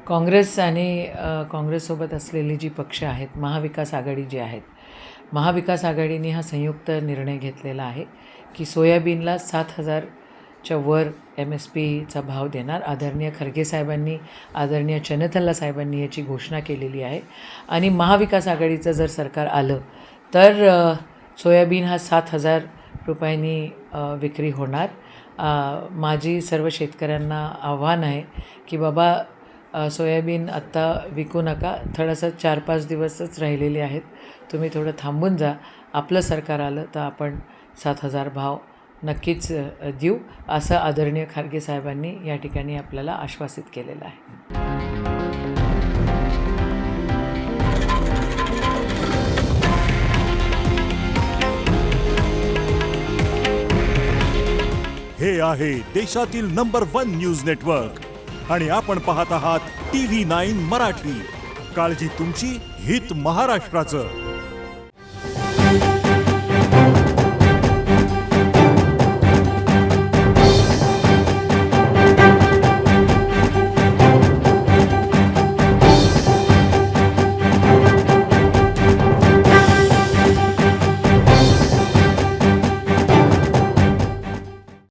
काँग्रेस आणि काँग्रेससोबत असलेली जी पक्ष आहेत, महाविकास आघाडी जी आहेत, महाविकास आघाडीने हा संयुक्त निर्णय घेतलेला आहे की सोयाबीनला 7,000च्या वर MSPचा भाव देणार. आदरणीय खरगे साहेबांनी, आदरणीय चन्नथल्ला साहेबांनी याची घोषणा केलेली आहे आणि महाविकास आघाडीचं जर सरकार आलं तर सोयाबीन हा 7,000 रुपयांनी विक्री होणार. माझी सर्व शेतकऱ्यांना आव्हान आहे की बाबा सोयाबीन आत्ता विकू नका. थोडंसं 4-5 दिवसच राहिलेले आहेत. तुम्ही थोडं थांबून जा. आपलं सरकार आलं तर आपण 7,000 भाव नक्कीच देऊ, असं आदरणीय खारगे साहेबांनी या ठिकाणी आपल्याला आश्वासित केलेलं आहे. हे आहे देशातील नंबर 1 न्यूज नेटवर्क आणि आपण पाहत आहात TV9 मराठी. काळजी तुमची, हित महाराष्ट्राचं.